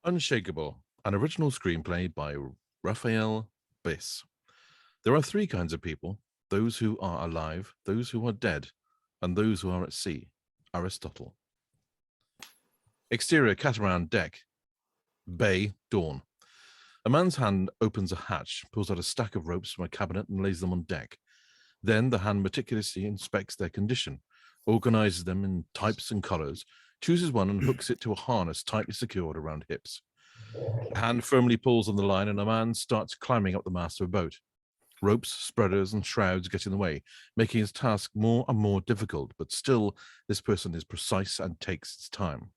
Unshakeable, an original screenplay by Raphael Biss. There are three kinds of people: those who are alive, those who are dead, and those who are at sea. Aristotle. Exterior catamaran deck. Bay, dawn. A man's hand opens a hatch, pulls out a stack of ropes from a cabinet and lays them on deck. Then the hand meticulously inspects their condition, organizes them in types and colors, chooses one and hooks it to a harness tightly secured around hips. A hand firmly pulls on the line and a man starts climbing up the mast of a boat. Ropes, spreaders, and shrouds get in the way, making his task more and more difficult, but still this person is precise and takes its time.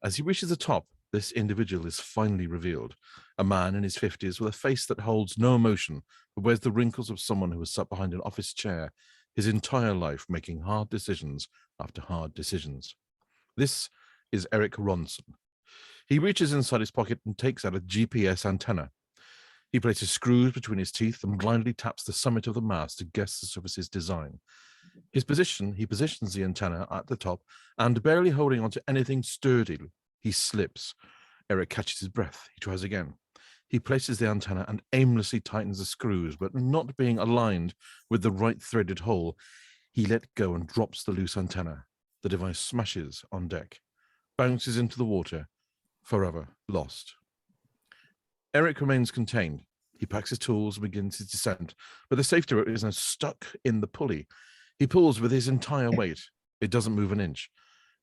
As he reaches the top, this individual is finally revealed. A man in his 50s with a face that holds no emotion, but wears the wrinkles of someone who has sat behind an office chair his entire life, making hard decisions after hard decisions. This is Eric Ronson. He reaches inside his pocket and takes out a GPS antenna. He places screws between his teeth and blindly taps the summit of the mast to guess the surface's design. He positions the antenna at the top, and barely holding onto anything sturdy, he slips. Eric catches his breath. He tries again. He places the antenna and aimlessly tightens the screws, but not being aligned with the right threaded hole, he lets go and drops the loose antenna. The device smashes on deck, bounces into the water, forever lost. Eric remains contained. He packs his tools and begins his descent, but the safety rope is now stuck in the pulley. He pulls with his entire weight. It doesn't move an inch.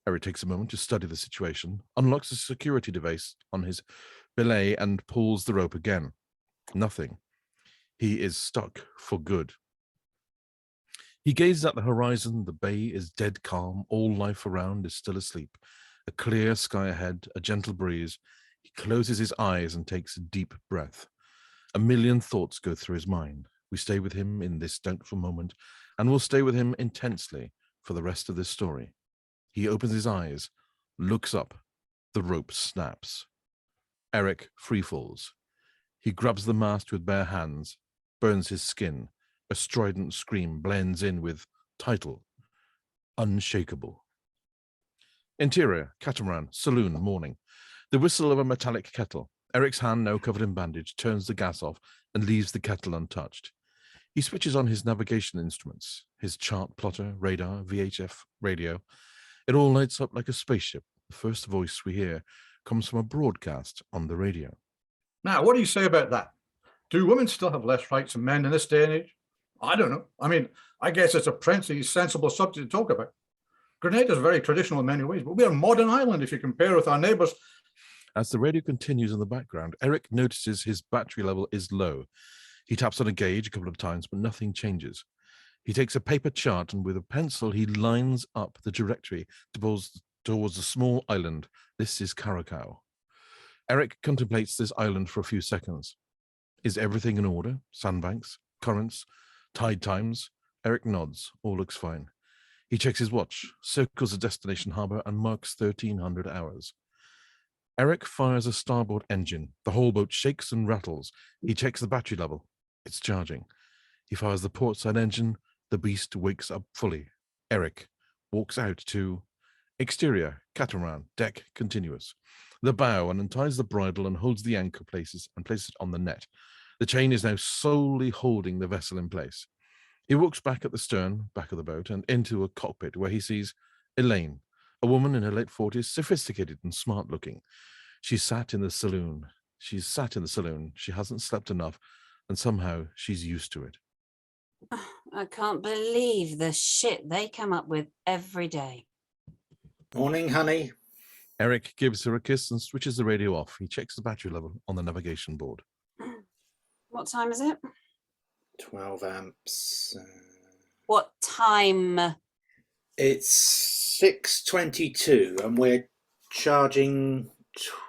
Eric takes a moment to study the situation, unlocks a security device on his belay, and pulls the rope again. Nothing. He is stuck for good. He gazes at the horizon. The bay is dead calm. All life around is still asleep. A clear sky ahead, a gentle breeze. He closes his eyes and takes a deep breath. A million thoughts go through his mind. We stay with him in this doubtful moment, and we'll stay with him intensely for the rest of this story. He opens his eyes, looks up. The rope snaps. Eric freefalls. He grabs the mast with bare hands, burns his skin. A strident scream blends in with title, Unshakeable. Interior, catamaran, saloon, morning. The whistle of a metallic kettle. Eric's hand, now covered in bandage, turns the gas off and leaves the kettle untouched. He switches on his navigation instruments, his chart plotter, radar, VHF, radio. It all lights up like a spaceship. The first voice we hear comes from a broadcast on the radio. Now, what do you say about that? Do women still have less rights than men in this day and age? I don't know. I mean, I guess it's a princely, sensible subject to talk about. Grenada is very traditional in many ways, but we're a modern island if you compare with our neighbours. As the radio continues in the background, Eric notices his battery level is low. He taps on a gauge a couple of times, but nothing changes. He takes a paper chart and with a pencil, he lines up the directory towards a small island. This is Caracau. Eric contemplates this island for a few seconds. Is everything in order? Sandbanks, currents, tide times? Eric nods. All looks fine. He checks his watch, circles the destination harbor, and marks 1,300 hours. Eric fires a starboard engine. The whole boat shakes and rattles. He checks the battery level. It's charging. He fires the port side engine. The beast wakes up fully. Eric walks out to exterior, catamaran, deck, continuous. The bow, and unties the bridle and holds the anchor places it on the net. The chain is now solely holding the vessel in place. He walks back at the stern, back of the boat, and into a cockpit where he sees Elaine, a woman in her late 40s, sophisticated and smart-looking. She's sat in the saloon. She hasn't slept enough, and somehow she's used to it. I can't believe the shit they come up with every day. Morning, honey. Eric gives her a kiss and switches the radio off. He checks the battery level on the navigation board. What time is it? 12 amps. What time? It's 6:22 and we're charging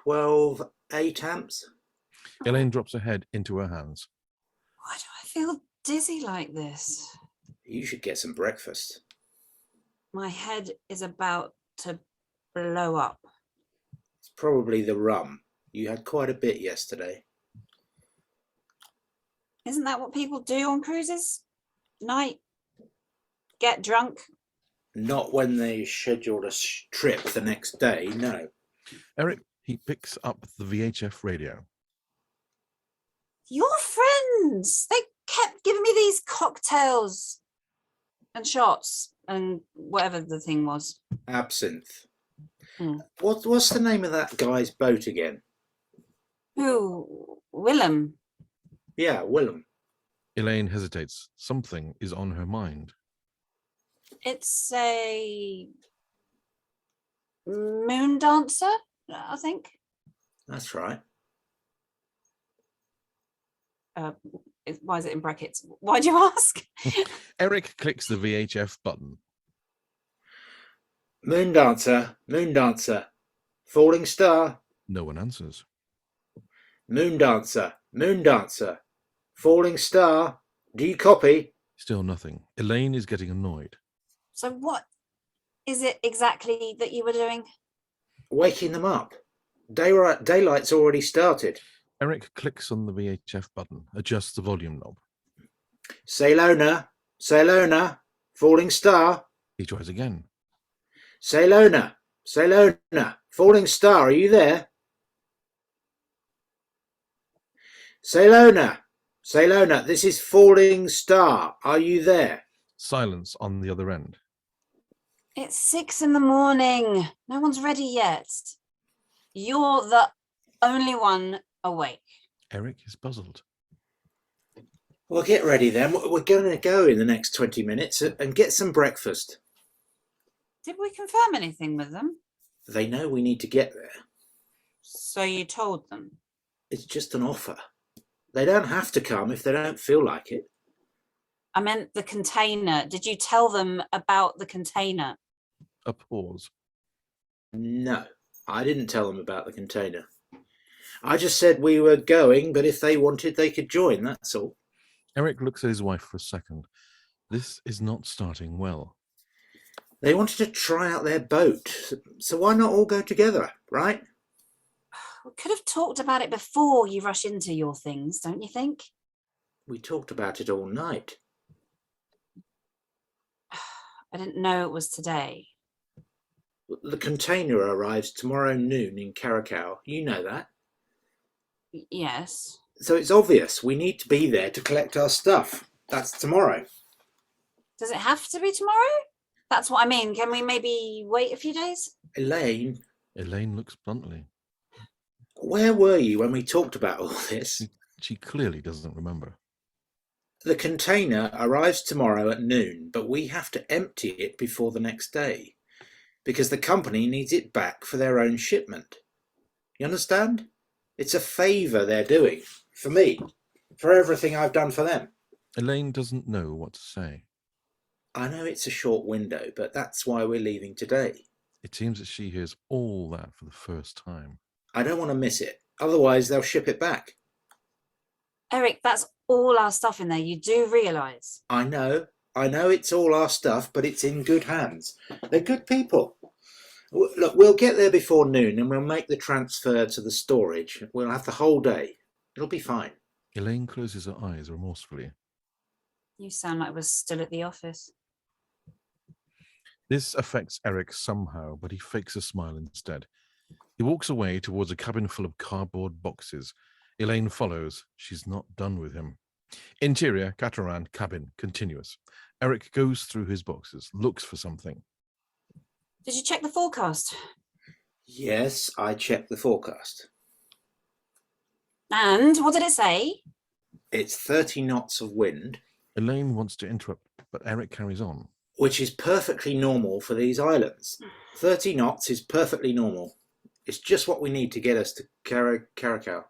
12 8 amps. Elaine drops her head into her hands. Why do I feel dizzy like this? You should get some breakfast. My head is about to blow up. It's probably the rum. You had quite a bit yesterday. Isn't that what people do on cruises? Night? Get drunk? Not when they scheduled a trip the next day, no. Eric He picks up the VHF radio. Your friends, they kept giving me these cocktails and shots and whatever the thing was. Absinthe. Hmm. What's the name of that guy's boat again? Who? Willem. Yeah, Wilton. Elaine hesitates. Something is on her mind. It's a moon dancer, I think. That's right. Why is it in brackets? Why do you ask? Eric clicks the VHF button. Moon dancer, moon dancer. Falling star. No one answers. Moon dancer, moon dancer. Falling star. Do you copy? Still nothing. Elaine is getting annoyed. So what is it exactly that you were doing? Waking them up. Daylight's already started. Eric clicks on the VHF button, adjusts the volume knob. Ceylona, Ceylona. Falling star. He tries again. Ceylona, Ceylona. Falling star, are you there? Ceylona, Ceylona, this is Falling Star. Are you there? Silence on the other end. It's 6 a.m. No one's ready yet. You're the only one awake. Eric is puzzled. Well, get ready then. We're going to go in the next 20 minutes and get some breakfast. Did we confirm anything with them? They know we need to get there. So you told them? It's just an offer. They don't have to come if they don't feel like it. I meant the container. Did you tell them about the container? A pause. No, I didn't tell them about the container. I just said we were going, but if they wanted, they could join, that's all. Eric looks at his wife for a second. This is not starting well. They wanted to try out their boat, so why not all go together, right? We could have talked about it before you rush into your things, don't you think? We talked about it all night. I didn't know it was today. The container arrives tomorrow noon in Caracau. You know that. Yes. So it's obvious we need to be there to collect our stuff. That's tomorrow. Does it have to be tomorrow? That's what I mean. Can we maybe wait a few days? Elaine, Elaine looks bluntly. where were you when we talked about all this? She clearly doesn't remember. The container arrives tomorrow at noon, but we have to empty it before the next day because the company needs it back for their own shipment. You understand? It's a favour they're doing for me, for everything I've done for them. Elaine doesn't know what to say. I know it's a short window, but that's why we're leaving today. It seems that she hears all that for the first time. I don't want to miss it. Otherwise, they'll ship it back. Eric, that's all our stuff in there. You do realise. I know it's all our stuff, but it's in good hands. They're good people. Look, we'll get there before noon and we'll make the transfer to the storage. We'll have the whole day. It'll be fine. Elaine closes her eyes remorsefully. You sound like we're still at the office. This affects Eric somehow, but he fakes a smile instead. He walks away towards a cabin full of cardboard boxes. Elaine follows. She's not done with him. Interior, Catamaran, cabin, continuous. Eric goes through his boxes, looks for something. Did you check the forecast? Yes, I checked the forecast. And what did it say? It's 30 knots of wind, Elaine wants to interrupt, but Eric carries on. which is perfectly normal for these islands. 30 knots is perfectly normal. It's just what we need to get us to Caracau.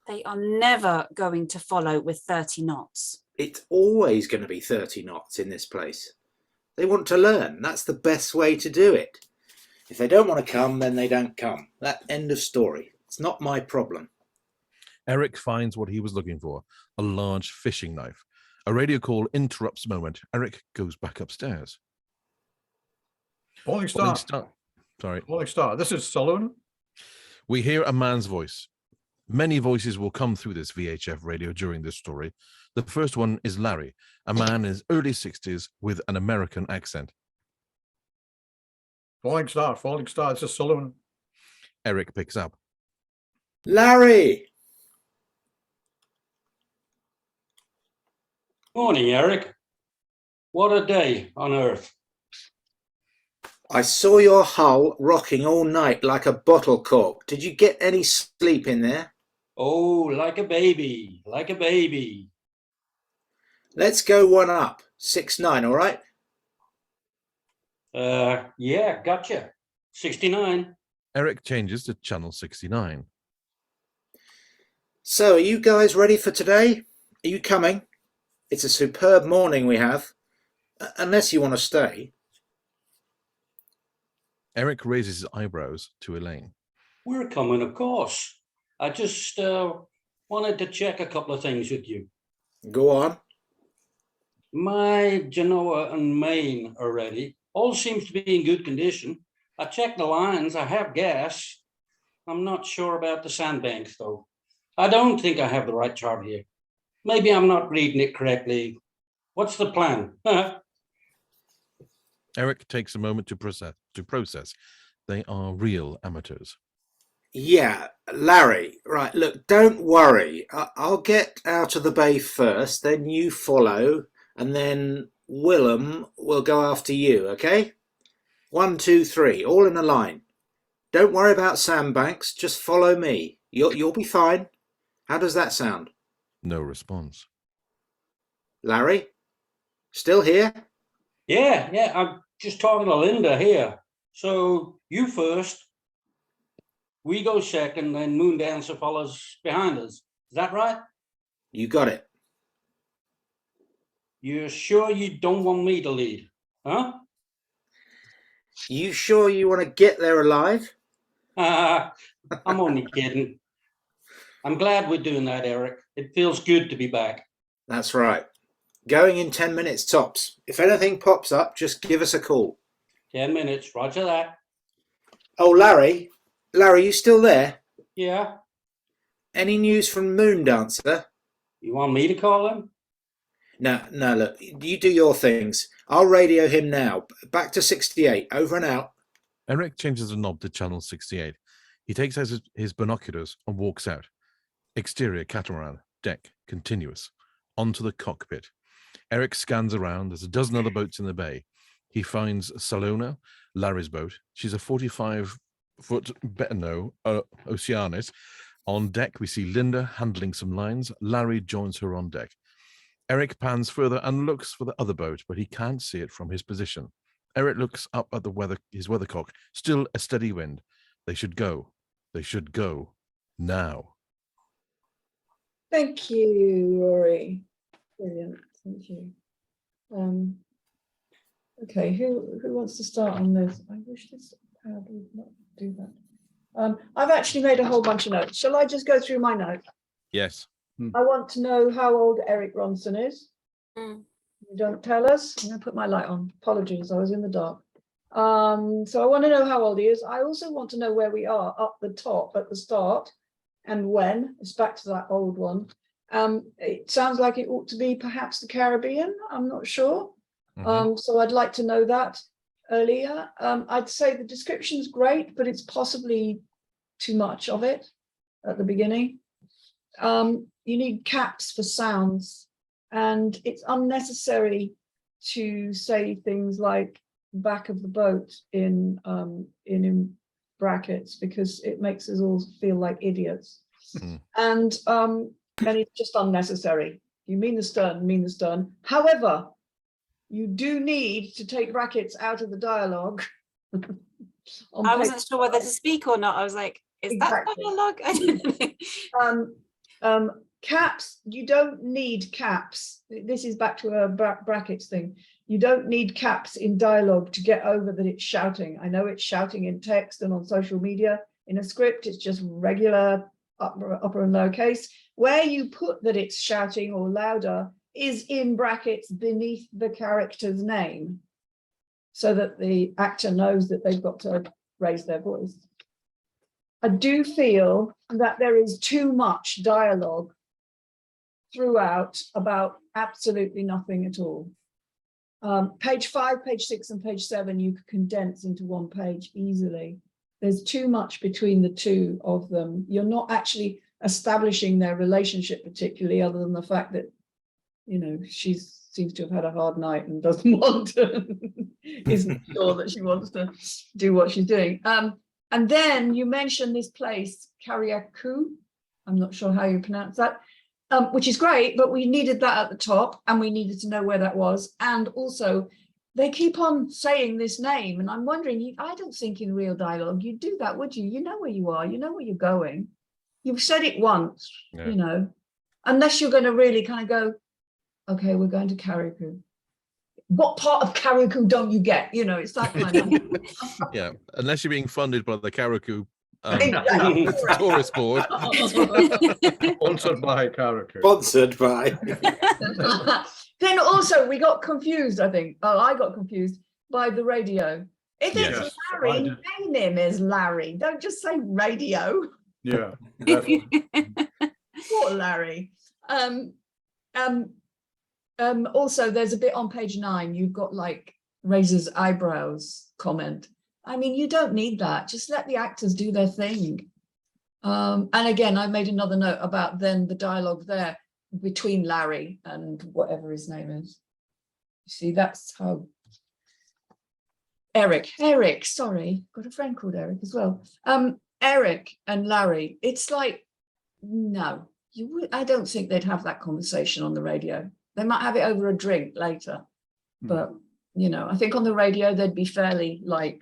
They are never going to follow with 30 knots. It's always going to be 30 knots in this place. They want to learn. That's the best way to do it. If they don't want to come, then they don't come. That end of story. It's not my problem. Eric finds what he was looking for, a large fishing knife. A radio call interrupts the moment. Eric goes back upstairs. Falling Falling Star. Sorry. Falling Star. This is Sullivan. We hear a man's voice. Many voices will come through this VHF radio during this story. The first one is Larry, a man in his early 60s with an American accent. Falling Star. Falling Star. This is Sullivan. Eric picks up. Larry! Morning, Eric. What a day on Earth. I saw your hull rocking all night like a bottle cork. Did you get any sleep in there? Oh, like a baby, like a baby. Let's go one up. 6-9, all right? Yeah, gotcha. 69. Eric changes to channel 69. So, are you guys ready for today? Are you coming? It's a superb morning we have. Unless you want to stay. Eric raises his eyebrows to Elaine. We're coming, of course. I just wanted to check a couple of things with you. Go on. My Genoa and main are ready. All seems to be in good condition. I checked the lines. I have gas. I'm not sure about the sandbanks, though. I don't think I have the right chart here. Maybe I'm not reading it correctly. What's the plan? Eric takes a moment to process. They are real amateurs. Yeah, Larry, right, look, don't worry. I'll get out of the bay first, then you follow, and then Willem will go after you, okay? 1, 2, 3, all in a line. Don't worry about sandbanks, just follow me. You'll be fine. How does that sound? No response. Larry? Still here? Yeah, I'm just talking to Linda here. So you first, we go second, then Moondancer follows behind us. Is that right? You got it. You're sure you don't want me to lead, huh? You sure you want to get there alive? I'm only kidding. I'm glad we're doing that, Eric. It feels good to be back. That's right. Going in 10 minutes tops. If anything pops up, just give us a call. 10 minutes, roger that. Oh, Larry, you still there? Yeah, Any news from Moondancer? you want me to call him? No, look, you do your things. I'll radio him now. Back to 68, over and out. Eric changes the knob to channel 68. He takes out his binoculars and walks out. Exterior catamaran, deck, continuous. Onto the cockpit. Eric scans around. There's a dozen other boats in the bay. He finds Salona, Larry's boat. She's a 45-foot Betano Oceanis. On deck, we see Linda handling some lines. Larry joins her on deck. Eric pans further and looks for the other boat, but he can't see it from his position. Eric looks up at his weathercock. Still a steady wind. They should go. They should go now. Thank you, Rory. Brilliant. Thank you. Okay, who wants to start on this? I wish this pad would not do that. I've actually made a whole bunch of notes. Shall I just go through my notes? Yes. I want to know how old Eric Ronson is. Mm. You don't tell us. I'm going to put my light on. Apologies, I was in the dark. So I want to know how old he is. I also want to know where we are up the top at the start and when. It's back to that old one. It sounds like it ought to be perhaps the Caribbean. I'm not sure. So I'd like to know that earlier. I'd say the description's great, but it's possibly too much of it at the beginning. You need caps for sounds, and it's unnecessary to say things like back of the boat in brackets, because it makes us all feel like idiots. And it's just unnecessary. You mean the stern. However, you do need to take brackets out of the dialogue. I wasn't sure whether to speak or not. I was like, is Exactly. that dialogue? I didn't know. Caps, you don't need caps. This is back to a brackets thing. You don't need caps in dialogue to get over that it's shouting. I know it's shouting in text and on social media. In a script, it's just regular upper and lowercase. Where you put that it's shouting or louder is in brackets beneath the character's name, so that the actor knows that they've got to raise their voice. I do feel that there is too much dialogue throughout about absolutely nothing at all. Page 5, page 6, and page 7 you could condense into one page easily. there's too much between the two of them. You're not actually establishing their relationship particularly, other than the fact that, you know, she seems to have had a hard night and doesn't want to, isn't sure that she wants to do what she's doing. And then you mentioned this place, Kariakou. I'm not sure how you pronounce that, which is great, but we needed that at the top and we needed to know where that was. And also, they keep on saying this name, and I'm wondering, I don't think in real dialogue you'd do that, would you? You know where you are, you know where you're going. You've said it once, Yeah. you know, unless you're going to really kind of go, okay, we're going to Kariakou. What part of Kariakou don't you get? You know, it's that kind of. Yeah, unless you're being funded by the Kariakou Exactly. tourist board. Sponsored by Kariakou. Sponsored by. Then also we got confused, I think. Oh, I got confused by the radio. If it's Yes, I Larry, did. name him as Larry. Don't just say radio. Yeah. definitely. Poor Larry. Also, there's a bit on page 9. You've got like Razor's eyebrows comment. I mean, you don't need that. Just let the actors do their thing. And again, I made another note about then the dialogue there between Larry and whatever his name is. You see, that's how Eric, sorry, got a friend called Eric as well. Eric and Larry, it's like, no, I don't think they'd have that conversation on the radio. They might have it over a drink later, but you know, I think on the radio they'd be fairly like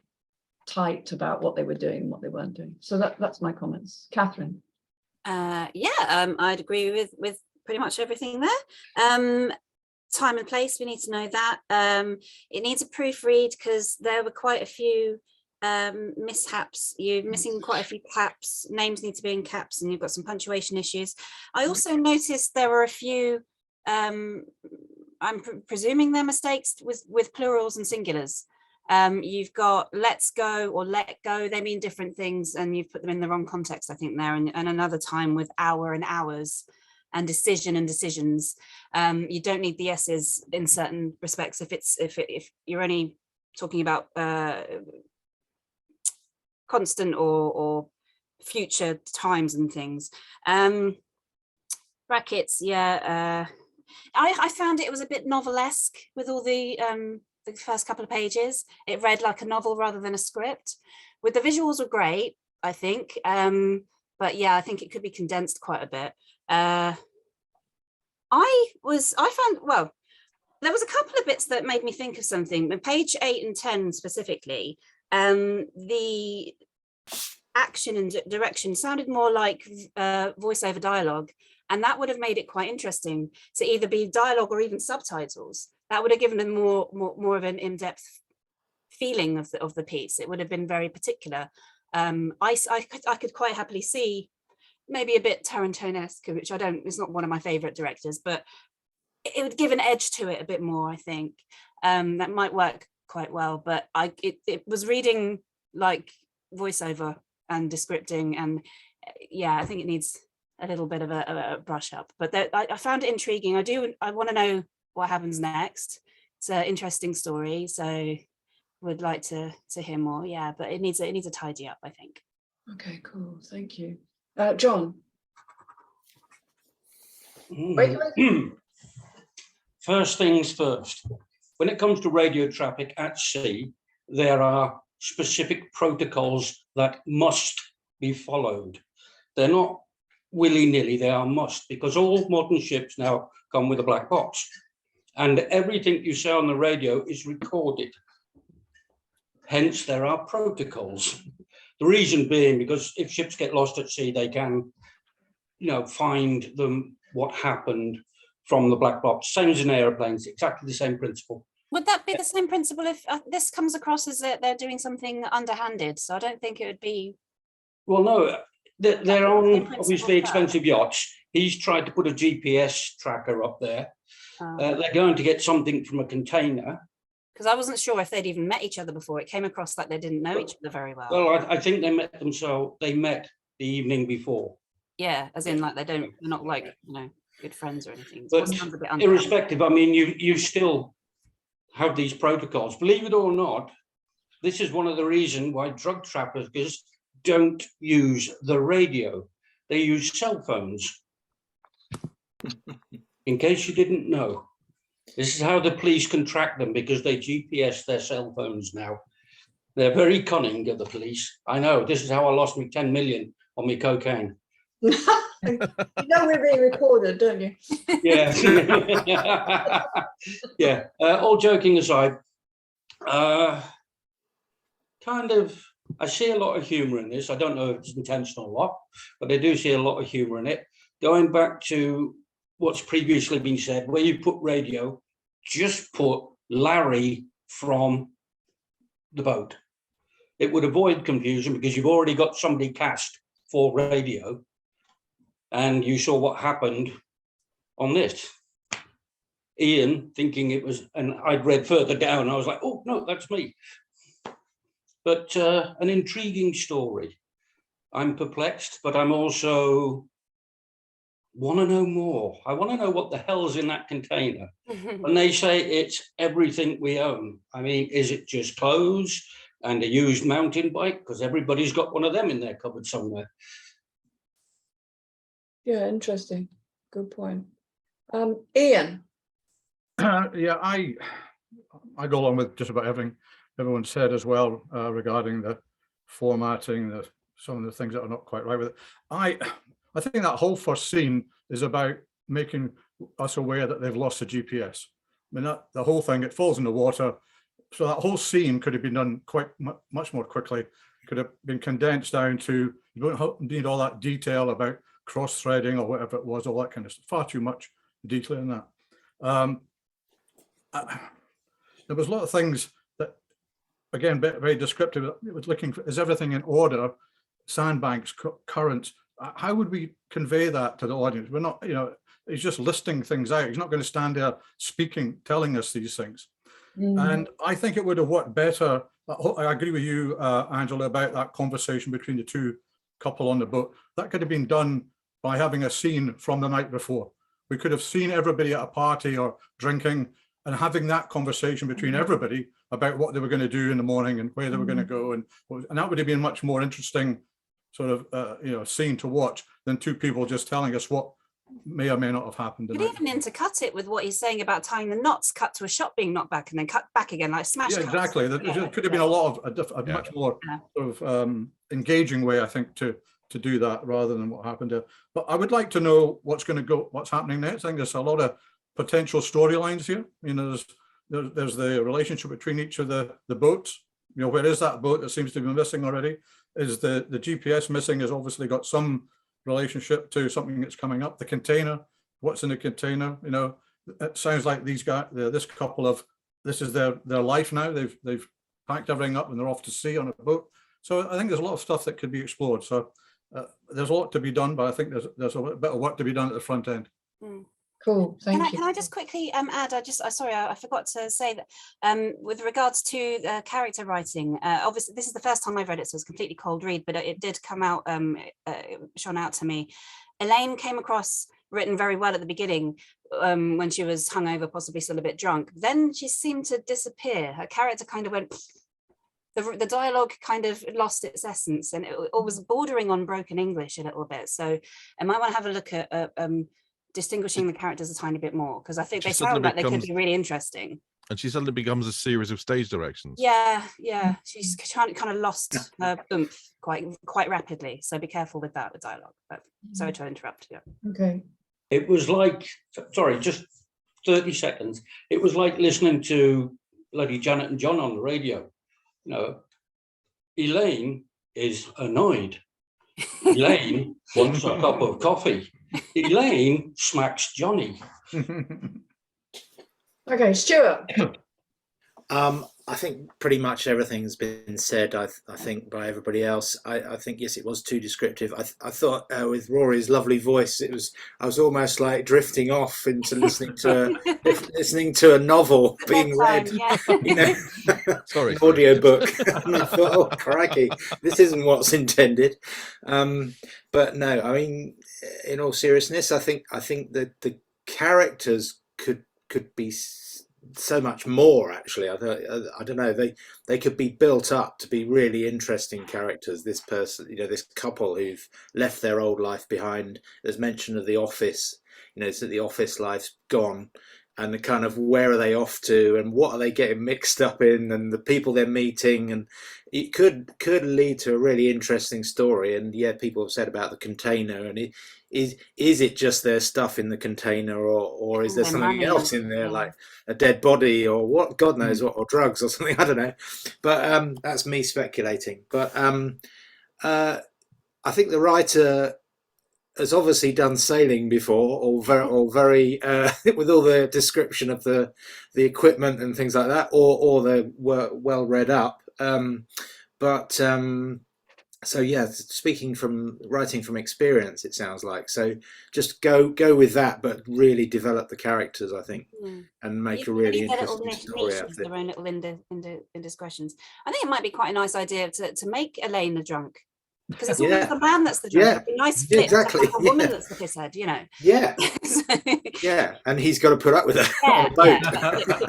tight about what they were doing and what they weren't doing. So that's my comments. Catherine. I'd agree with pretty much everything there. Time and place, we need to know that. It needs a proofread because there were quite a few mishaps. You're missing quite a few caps. Names need to be in caps, and you've got some punctuation issues. I also noticed there were a few, I'm presuming they're mistakes with plurals and singulars. You've got let's go or let go. They mean different things, and you've put them in the wrong context, I think, there. And another time with hour and hours, and decision and decisions. You don't need the S's in certain respects if you're only talking about constant or future times and things. Brackets, yeah. I found it was a bit novelesque with all the first couple of pages. It read like a novel rather than a script. With the visuals were great, I think. But yeah, I think it could be condensed quite a bit. I found, well, there was a couple of bits that made me think of something. On page 8 and 10 specifically, the action and direction sounded more like voiceover dialogue, and that would have made it quite interesting to either be dialogue or even subtitles. That would have given them more of an in-depth feeling of the piece. It would have been very particular. I could quite happily see maybe a bit Tarantino-esque, which it's not one of my favorite directors, but it would give an edge to it a bit more, I think. That might work quite well, but it was reading like voiceover and descripting, and yeah, I think it needs a little bit of a brush up, but I found it intriguing. I want to know what happens next. It's an interesting story, so would like to hear more. Yeah, but it needs a tidy up, I think. Okay, cool. Thank you. John. First things first. When it comes to radio traffic at sea, there are specific protocols that must be followed. They're not willy-nilly, they are must, because all modern ships now come with a black box. And everything you say on the radio is recorded. Hence, there are protocols. The reason being because if ships get lost at sea, they can, find them what happened from the black box. Same as in airplanes, exactly the same principle. Would that be the same principle if this comes across as that they're doing something underhanded? So I don't think it would be. Well, no, they're on obviously expensive yachts. He's tried to put a GPS tracker up there. They're going to get something from a container. Because I wasn't sure if they'd even met each other before. It came across like they didn't know each other very well. Well, I think they met the evening before. Yeah, as in like they're not like, good friends or anything. But irrespective, I mean, you still have these protocols. Believe it or not, this is one of the reasons why drug traffickers don't use the radio. They use cell phones. In case you didn't know, this is how the police can track them, because they GPS their cell phones now. They're very cunning at the police. I know, this is how I lost me 10 million on my cocaine. You know we're being recorded, don't you? Yeah. Yeah. All joking aside, I see a lot of humour in this. I don't know if it's intentional or not, but I do see a lot of humour in it. Going back to what's previously been said, where you put radio, just put Larry from the boat. It would avoid confusion, because you've already got somebody cast for radio, and you saw what happened on this. Ian, thinking it was, and I'd read further down, I was like, oh, no, that's me. But an intriguing story. I'm perplexed, but I'm also want to know more. I want to know what the hell's in that container. When they say it's everything we own, I mean, is it just clothes and a used mountain bike? Because everybody's got one of them in their cupboard somewhere. Yeah, interesting. Good point. Ian. Yeah, I go along with just about everything everyone said as well, regarding the formatting, some of the things that are not quite right with it. I think that whole first scene is about making us aware that they've lost the GPS. I mean, the whole thing, it falls in the water. So that whole scene could have been done quite much more quickly. It could have been condensed down to, you don't need all that detail about cross-threading or whatever it was, all that kind of stuff. Far too much detail in that. There was a lot of things that, again, very descriptive. It was looking for, is everything in order? Sandbanks, currents. How would we convey that to the audience? We're not, he's just listing things out. He's not going to stand there speaking, telling us these things. And I think it would have worked better. I agree with you, Angela, about that conversation between the two couple on the boat. That could have been done by having a scene from the night before. We could have seen everybody at a party or drinking and having that conversation between everybody about what they were going to do in the morning and where they were going to go. And that would have been much more interesting sort of, scene to watch than two people just telling us what may or may not have happened. You could even intercut it with what he's saying about tying the knots, cut to a shot being knocked back and then cut back again, like smash. Yeah, cuts. exactly. There could have been a lot of a much more sort of engaging way, I think, to do that rather than what happened there. But I would like to know what's happening next. I think there's a lot of potential storylines here. There's the relationship between each of the boats. Where is that boat that seems to be missing already? Is the GPS missing? Has obviously got some relationship to something that's coming up. The container, what's in the container? It sounds like these guys, this couple this is their life now. They've packed everything up and they're off to sea on a boat. So I think there's a lot of stuff that could be explored. So there's a lot to be done, but I think there's a bit of work to be done at the front end. Cool, thank you. Can I just quickly add? I forgot to say that with regards to character writing. Obviously, this is the first time I've read it, so it's a completely cold read, but it did come out, shone out to me. Elaine came across written very well at the beginning when she was hungover, possibly still a bit drunk. Then she seemed to disappear. Her character kind of went. The dialogue kind of lost its essence, and it was bordering on broken English a little bit. So I might want to have a look at distinguishing the characters a tiny bit more, because I think they sound like they could be really interesting. And she suddenly becomes a series of stage directions. Yeah. She's kind of lost her oomph quite rapidly. So be careful with that with dialogue. But sorry to interrupt. Yeah. Okay. It was like, sorry, just 30 seconds. It was like listening to bloody Janet and John on the radio. Elaine is annoyed. Elaine wants a cup of coffee. Elaine smacks Johnny. Okay, Stewart. I think pretty much everything's been said, I think, by everybody else. I think, yes, it was too descriptive. I thought with Rory's lovely voice, I was almost like drifting off into listening to a novel being read, Sorry, audio book. And I thought, oh, crikey, this isn't what's intended. But no, I mean, in all seriousness, I think that the characters could be so much more. Actually, I don't know. They could be built up to be really interesting characters. This person, this couple who've left their old life behind. There's mention of the office. So the office life's gone, and the kind of where are they off to, and what are they getting mixed up in, and the people they're meeting, and it could lead to a really interesting story. And yeah, people have said about the container, and is it just their stuff in the container, or is there something else in there, like a dead body, or what, God knows what, or drugs or something, I don't know. But that's me speculating. But I think the writer has obviously done sailing before, or very with all the description of the equipment and things like that, or they were well read up. So yeah, writing from experience, it sounds like. So just go with that, but really develop the characters, I think, and make a really interesting story out of it. Their own little indiscretions. I think it might be quite a nice idea to make Elaine the drunk. Because it's always the man that's the drunk. It'd be a nice flip to have a woman that's the pisshead, Yeah. Yeah, and he's got to put up with her on the boat.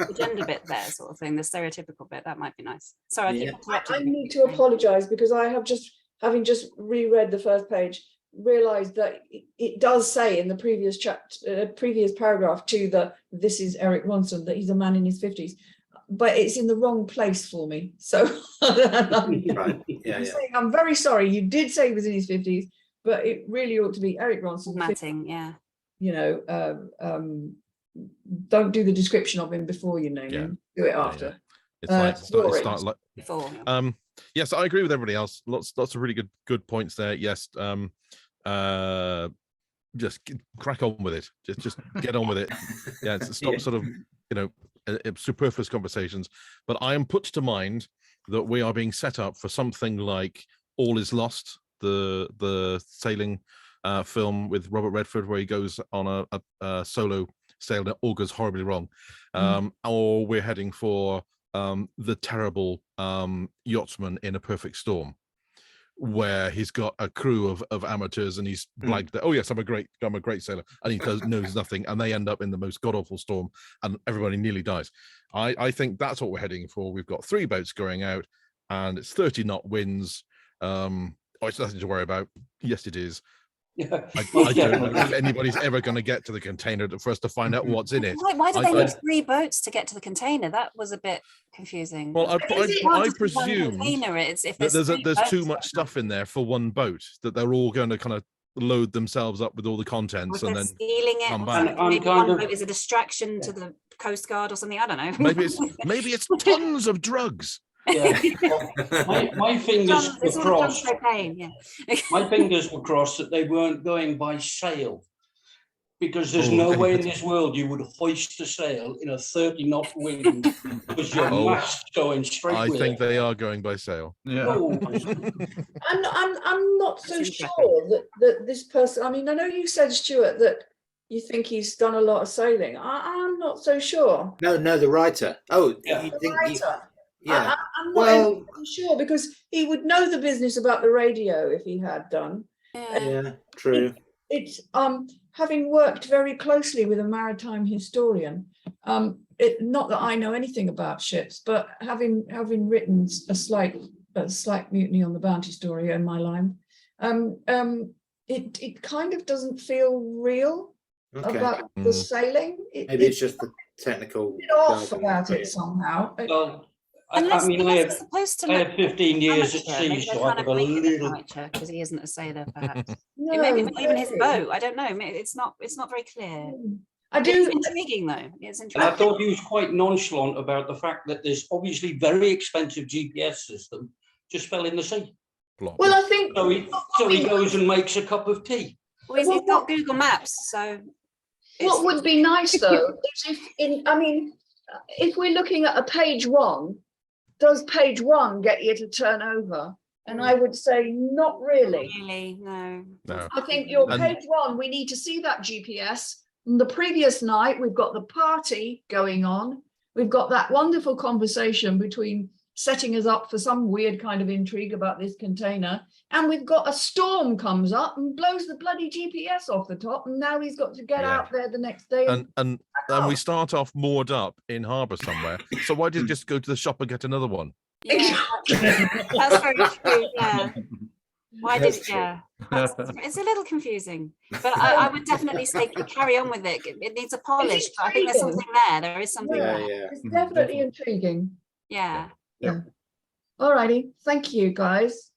The gender bit there, sort of thing, the stereotypical bit, that might be nice. Sorry, I need to apologise because I have having just reread the first page, realised that it does say in the previous previous paragraph too that this is Eric Ronson, that he's a man in his 50s. But it's in the wrong place for me. So right. saying, I'm very sorry. You did say he was in his 50s, but it really ought to be Eric Ronson. Matting, yeah. Don't do the description of him before you name him. Do it after. It's like before. Yes, I agree with everybody else. Lots of really good points there. Yes. Just crack on with it. Just get on with it. Yeah. Stop sort of, superfluous conversations. But I am put to mind that we are being set up for something like All Is Lost, the sailing film with Robert Redford, where he goes on a solo sail and it all goes horribly wrong. Or we're heading for the terrible yachtsman in A Perfect Storm, where he's got a crew of amateurs and he's blagged that, oh yes, I'm a great sailor, and he knows nothing, and they end up in the most god-awful storm and everybody nearly dies. I think that's what we're heading for. We've got 3 boats going out and it's 30 knot winds. It's nothing to worry about. Yes, it is. I don't know if anybody's ever going to get to the container for us to find out what's in it. Why do they need 3 boats to get to the container? That was a bit confusing. Well, I presume that there's too much stuff in there for one boat, that they're all going to kind of load themselves up with all the contents and then stealing it. Come back. Maybe one boat is a distraction to the Coast Guard or something. I don't know. Maybe it's tons of drugs. Yeah. My fingers were crossed. My fingers were crossed that they weren't going by sail, because there's no way in this world you would hoist a sail in a 30 knot wind because your mast's going straight. I think they are going by sail. Yeah. I'm not so sure that this person. I mean, I know you said, Stewart, that you think he's done a lot of sailing. I'm not so sure. No, the writer. Oh, yeah. The writer. Yeah. I'm not sure, because he would know the business about the radio if he had done. Yeah, true. It's having worked very closely with a maritime historian. Not that I know anything about ships, but having written a slight mutiny on the Bounty story in my line, it kind of doesn't feel real about the sailing. Maybe it's just the technical. Off about it somehow. Well, I have 15 years at sea, so I've got a little. Because he isn't a sailor, perhaps. Maybe it's not even his boat. I don't know. It's not very clear. It's intriguing though. It's interesting. And I thought he was quite nonchalant about the fact that this obviously very expensive GPS system just fell in the sea. Well, I think so. He goes and makes a cup of tea. Well, he's got Google Maps, so. What would be nice though is if we're looking at a page 1. Does page 1 get you to turn over? And I would say not really. Not really, no. I think your page 1, we need to see that GPS. And the previous night, we've got the party going on. We've got that wonderful conversation between setting us up for some weird kind of intrigue about this container. And we've got a storm comes up and blows the bloody GPS off the top. And now he's got to get out there the next day. And we start off moored up in harbour somewhere. So why did you just go to the shop and get another one? Yeah, that's very true. Yeah. Why did That's yeah? It's a little confusing, but I would definitely say carry on with it. It needs a polish. But I think there's something there. There is something there. It's definitely intriguing. Yeah. Yeah. All righty. Thank you, guys.